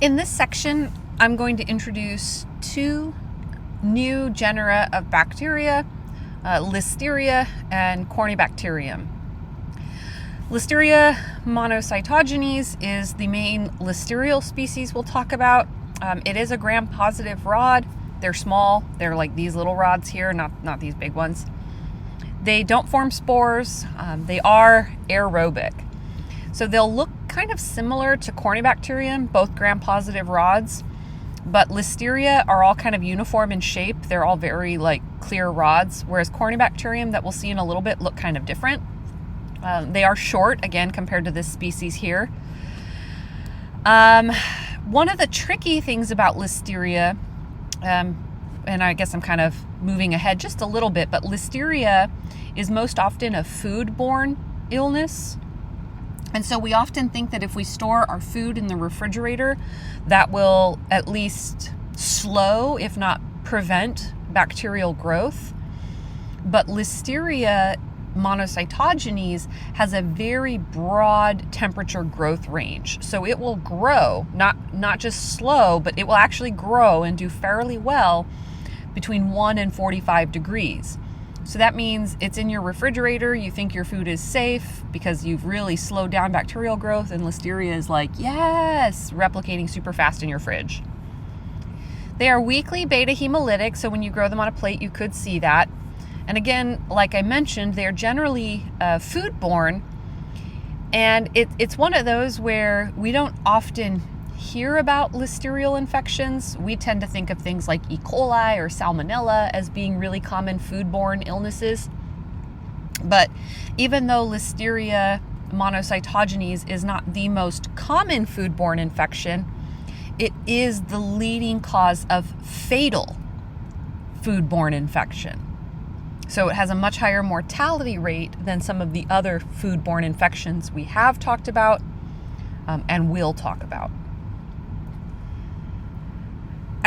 In this section, I'm going to introduce two new genera of bacteria, Listeria and Corynebacterium. Listeria monocytogenes is the main listerial species we'll talk about. It is a gram-positive rod. They're small. They're like these little rods here, not these big ones. They don't form spores. They are aerobic. So they'll look kind of similar to Corynebacterium, both gram-positive rods, but Listeria are all kind of uniform in shape. They're all very clear rods, whereas Corynebacterium that we'll see in a little bit look kind of different. They are short, again, compared to this species here. One of the tricky things about Listeria, and I guess I'm kind of moving ahead just a little bit, but Listeria is most often a foodborne illness. And so we often think that if we store our food in the refrigerator, that will at least slow, if not prevent, bacterial growth. But Listeria monocytogenes has a very broad temperature growth range. So it will grow, not just slow, but it will actually grow and do fairly well between 1 and 45 degrees. So that means it's in your refrigerator, you think your food is safe because you've really slowed down bacterial growth, and Listeria is yes, replicating super fast in your fridge. They are weakly beta hemolytic, so when you grow them on a plate, you could see that. And again, like I mentioned, they're generally foodborne, and it's one of those where we don't often hear about listerial infections. We tend to think of things like E. coli or salmonella as being really common foodborne illnesses. But even though Listeria monocytogenes is not the most common foodborne infection, it is the leading cause of fatal foodborne infection. So it has a much higher mortality rate than some of the other foodborne infections we have talked about and will talk about.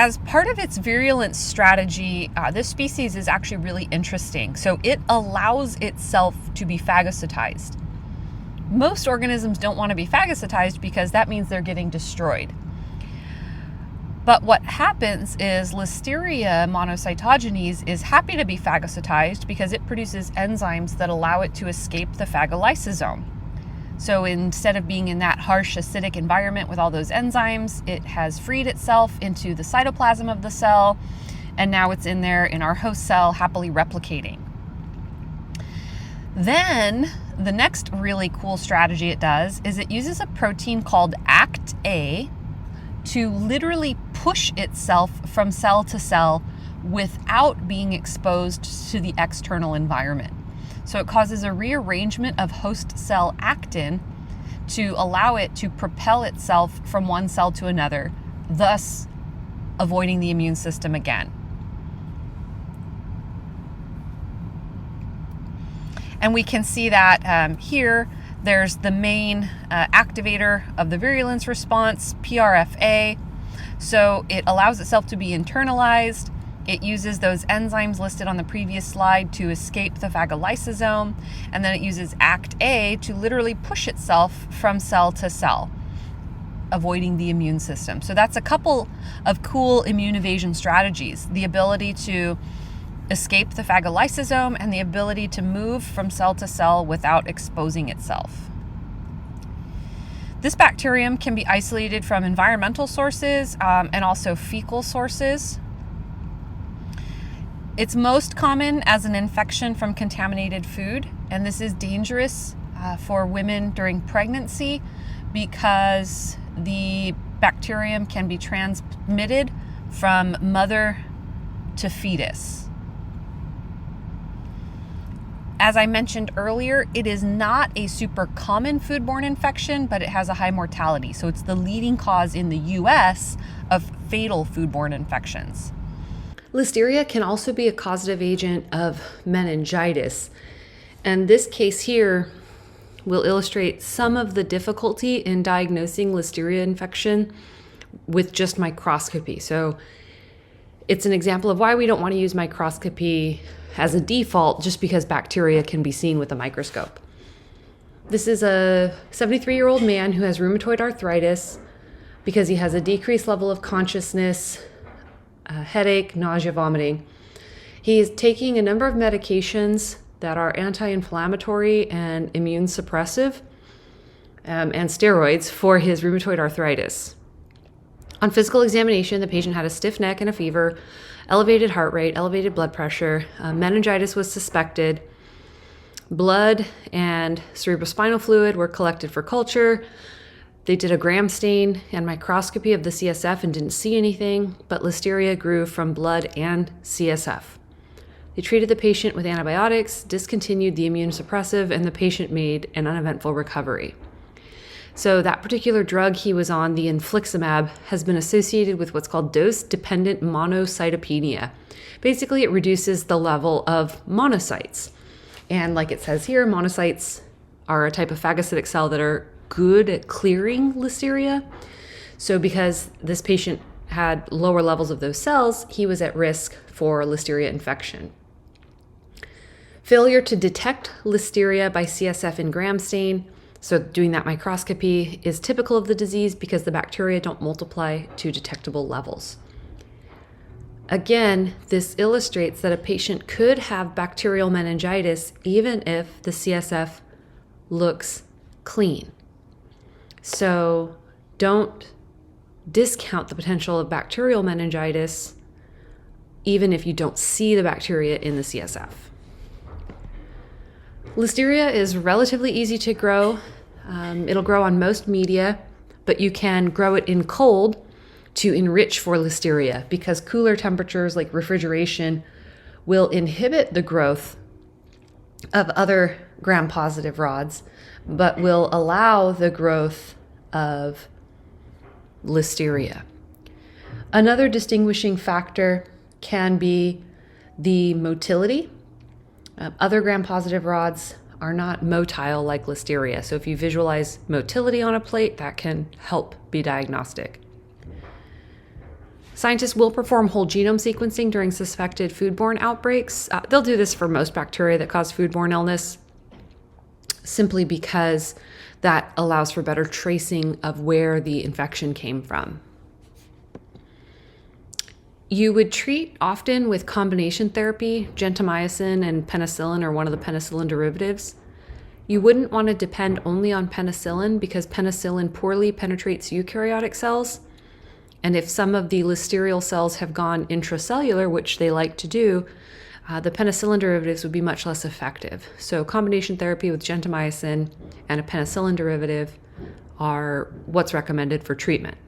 As part of its virulence strategy, this species is actually really interesting. So it allows itself to be phagocytized. Most organisms don't want to be phagocytized because that means they're getting destroyed. But what happens is Listeria monocytogenes is happy to be phagocytized because it produces enzymes that allow it to escape the phagolysosome. So instead of being in that harsh acidic environment with all those enzymes, it has freed itself into the cytoplasm of the cell, and now it's in there in our host cell happily replicating. Then the next really cool strategy it does is it uses a protein called ACT-A to literally push itself from cell to cell without being exposed to the external environment. So it causes a rearrangement of host cell actin to allow it to propel itself from one cell to another, thus avoiding the immune system again. And we can see that here. There's the main activator of the virulence response, PRFA. So it allows itself to be internalized. It uses those enzymes listed on the previous slide to escape the phagolysosome, and then it uses ACT-A to literally push itself from cell to cell, avoiding the immune system. So that's a couple of cool immune evasion strategies: the ability to escape the phagolysosome and the ability to move from cell to cell without exposing itself. This bacterium can be isolated from environmental sources and also fecal sources. It's most common as an infection from contaminated food, and this is dangerous for women during pregnancy because the bacterium can be transmitted from mother to fetus. As I mentioned earlier, it is not a super common foodborne infection, but it has a high mortality. So it's the leading cause in the US of fatal foodborne infections. Listeria can also be a causative agent of meningitis. And this case here will illustrate some of the difficulty in diagnosing Listeria infection with just microscopy. So it's an example of why we don't want to use microscopy as a default just because bacteria can be seen with a microscope. This is a 73-year-old man who has rheumatoid arthritis. because he has a decreased level of consciousness, headache, nausea, vomiting. He is taking a number of medications that are anti-inflammatory and immune suppressive, and steroids for his rheumatoid arthritis. On physical examination, the patient had a stiff neck and a fever, elevated heart rate, elevated blood pressure, meningitis was suspected. Blood and cerebrospinal fluid were collected for culture. They did a gram stain and microscopy of the CSF and didn't see anything, but Listeria grew from blood and CSF. They treated the patient with antibiotics, discontinued the immune suppressive, and the patient made an uneventful recovery. So that particular drug he was on, the infliximab, has been associated with what's called dose-dependent monocytopenia. Basically, it reduces the level of monocytes. And like it says here, monocytes are a type of phagocytic cell that are good at clearing Listeria. So because this patient had lower levels of those cells, he was at risk for Listeria infection. Failure to detect Listeria by CSF in gram stain, so doing that microscopy, is typical of the disease because the bacteria don't multiply to detectable levels. Again, this illustrates that a patient could have bacterial meningitis even if the CSF looks clean. So don't discount the potential of bacterial meningitis even if you don't see the bacteria in the CSF. Listeria is relatively easy to grow. It'll grow on most media, but you can grow it in cold to enrich for Listeria because cooler temperatures like refrigeration will inhibit the growth of other gram-positive rods, but will allow the growth of Listeria. Another distinguishing factor can be the motility. Other gram-positive rods are not motile like Listeria. So if you visualize motility on a plate, that can help be diagnostic. Scientists will perform whole genome sequencing during suspected foodborne outbreaks. They'll do this for most bacteria that cause foodborne illness, simply because that allows for better tracing of where the infection came from. You would treat often with combination therapy. Gentamicin and penicillin are one of the penicillin derivatives. You wouldn't want to depend only on penicillin because penicillin poorly penetrates eukaryotic cells. And if some of the listerial cells have gone intracellular, which they like to do, the penicillin derivatives would be much less effective. So combination therapy with gentamicin and a penicillin derivative are what's recommended for treatment.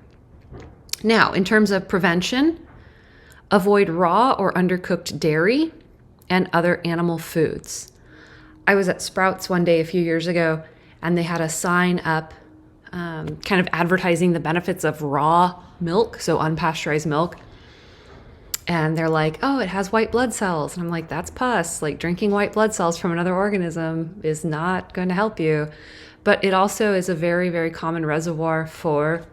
Now, in terms of prevention, avoid raw or undercooked dairy and other animal foods. I was at Sprouts one day a few years ago, and they had a sign up kind of advertising the benefits of raw milk, so unpasteurized milk. And they're like, oh, it has white blood cells. And I'm like, that's pus. Like, drinking white blood cells from another organism is not going to help you. But it also is a very, very common reservoir for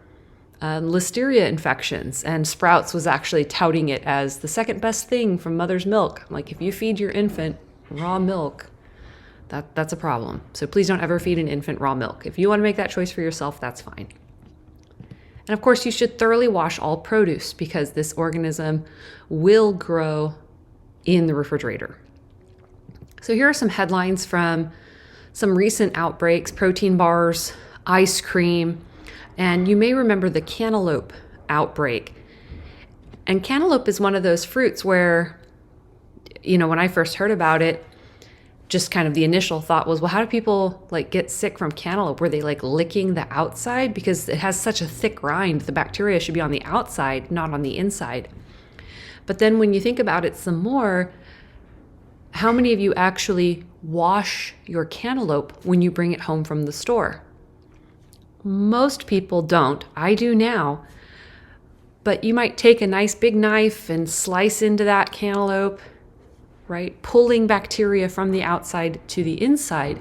Listeria infections, and Sprouts was actually touting it as the second best thing from mother's milk. Like, if you feed your infant raw milk, that's a problem. So please don't ever feed an infant raw milk. If you want to make that choice for yourself, that's fine. And of course, you should thoroughly wash all produce because this organism will grow in the refrigerator. So here are some headlines from some recent outbreaks: protein bars, ice cream. And you may remember the cantaloupe outbreak. And cantaloupe is one of those fruits where, when I first heard about it, just kind of the initial thought was, well, how do people get sick from cantaloupe? Were they licking the outside? Because it has such a thick rind, the bacteria should be on the outside, not on the inside. But then when you think about it some more, how many of you actually wash your cantaloupe when you bring it home from the store? Most people don't. I do now. But you might take a nice big knife and slice into that cantaloupe, right? Pulling bacteria from the outside to the inside.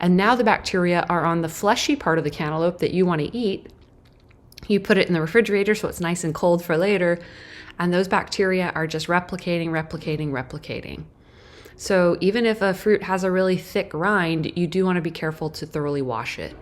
And now the bacteria are on the fleshy part of the cantaloupe that you want to eat. You put it in the refrigerator so it's nice and cold for later. And those bacteria are just replicating. So even if a fruit has a really thick rind, you do want to be careful to thoroughly wash it.